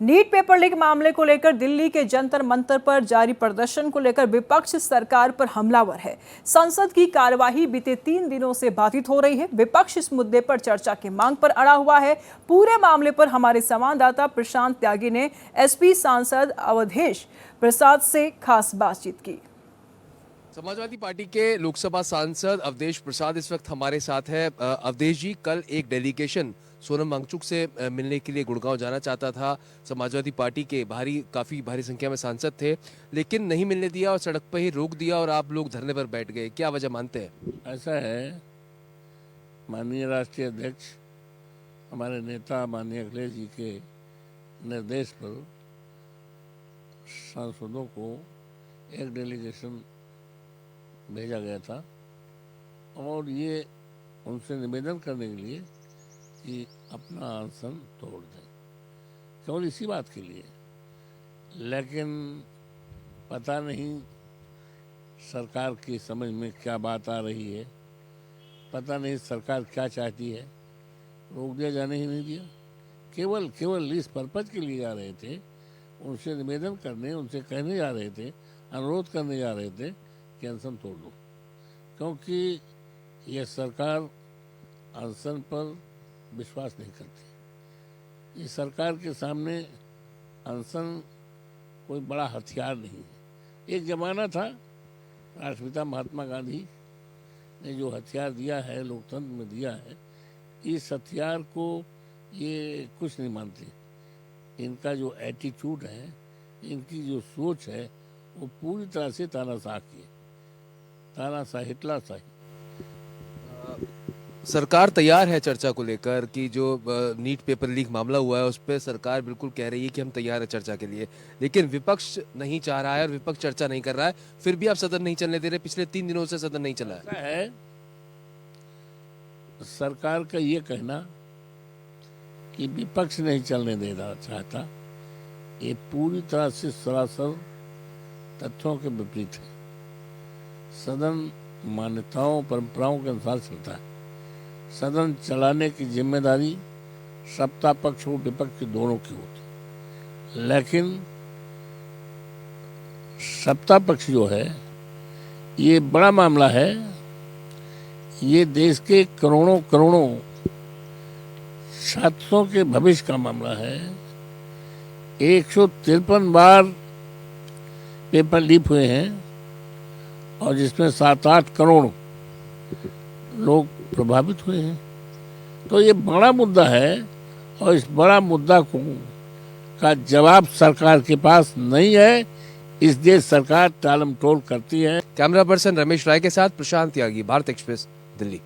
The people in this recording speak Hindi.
नीट पेपर लीक मामले को लेकर दिल्ली के जंतर मंतर पर जारी प्रदर्शन को लेकर विपक्ष सरकार पर हमलावर है। संसद की कार्यवाही बीते 3 दिनों से बाधित हो रही है। विपक्ष इस मुद्दे पर चर्चा की मांग पर अड़ा हुआ है। पूरे मामले पर हमारे संवाददाता प्रशांत त्यागी ने एसपी सांसद अवधेश प्रसाद से खास बातचीत की। समाजवादी पार्टी के लोकसभा सांसद अवधेश प्रसाद इस वक्त हमारे साथ है। अवधेश जी, कल एक डेलीगेशन सोनम वांगचुक से मिलने के लिए गुड़गांव जाना चाहता था। समाजवादी पार्टी के काफी भारी संख्या में सांसद थे, लेकिन नहीं मिलने दिया और सड़क पर ही रोक दिया और आप लोग धरने पर बैठ गए। क्या वजह मानते हैं? ऐसा है, माननीय राष्ट्रीय अध्यक्ष हमारे नेता माननीय अखिलेश जी के निर्देश पर सांसदों को एक डेलीगेशन भेजा गया था और ये उनसे निवेदन करने के लिए कि अपना अनशन तोड़ दें, केवल इसी बात के लिए। लेकिन पता नहीं सरकार की समझ में क्या बात आ रही है, पता नहीं सरकार क्या चाहती है। रोक दिया, जाने ही नहीं दिया। केवल इस पर्पज के लिए जा रहे थे, उनसे निवेदन करने, उनसे कहने जा रहे थे, अनुरोध करने जा रहे थे कि अनशन तोड़ दो, क्योंकि यह सरकार अनशन पर विश्वास नहीं करती। इस सरकार के सामने अनशन कोई बड़ा हथियार नहीं है। एक जमाना था, राष्ट्रपिता महात्मा गांधी ने जो हथियार दिया है, लोकतंत्र में दिया है, इस हथियार को ये कुछ नहीं मानते। इनका जो एटीट्यूड है, इनकी जो सोच है, वो पूरी तरह से तानाशाह की है, तानाशाह, हिटलरशाही। सरकार तैयार है चर्चा को लेकर कि जो नीट पेपर लीक मामला हुआ है उस पर सरकार बिल्कुल कह रही है कि हम तैयार है चर्चा के लिए, लेकिन विपक्ष नहीं चाह रहा है और विपक्ष चर्चा नहीं कर रहा है। फिर भी आप सदन नहीं चलने दे रहे। पिछले 3 दिनों से सदन नहीं चला है। सरकार का ये कहना कि विपक्ष नहीं चलने देना चाहता, ये पूरी तरह से सरासर तथ्यों के विपरीत है। सदन मान्यताओं परंपराओं के अनुसार चलता है। सदन चलाने की जिम्मेदारी सत्ता पक्ष और विपक्ष दोनों की होती है, लेकिन सत्ता पक्ष जो है, ये बड़ा मामला है। ये देश के करोड़ों छात्रों के भविष्य का मामला है। 153 बार पेपर लीक हुए हैं और जिसमें 7-8 करोड़ लोग प्रभावित हुए हैं। तो ये बड़ा मुद्दा है और इस बड़ा मुद्दा का जवाब सरकार के पास नहीं है, इसलिए सरकार टालम टोल करती है। कैमरा पर्सन रमेश राय के साथ प्रशांत त्यागी, भारत एक्सप्रेस, दिल्ली।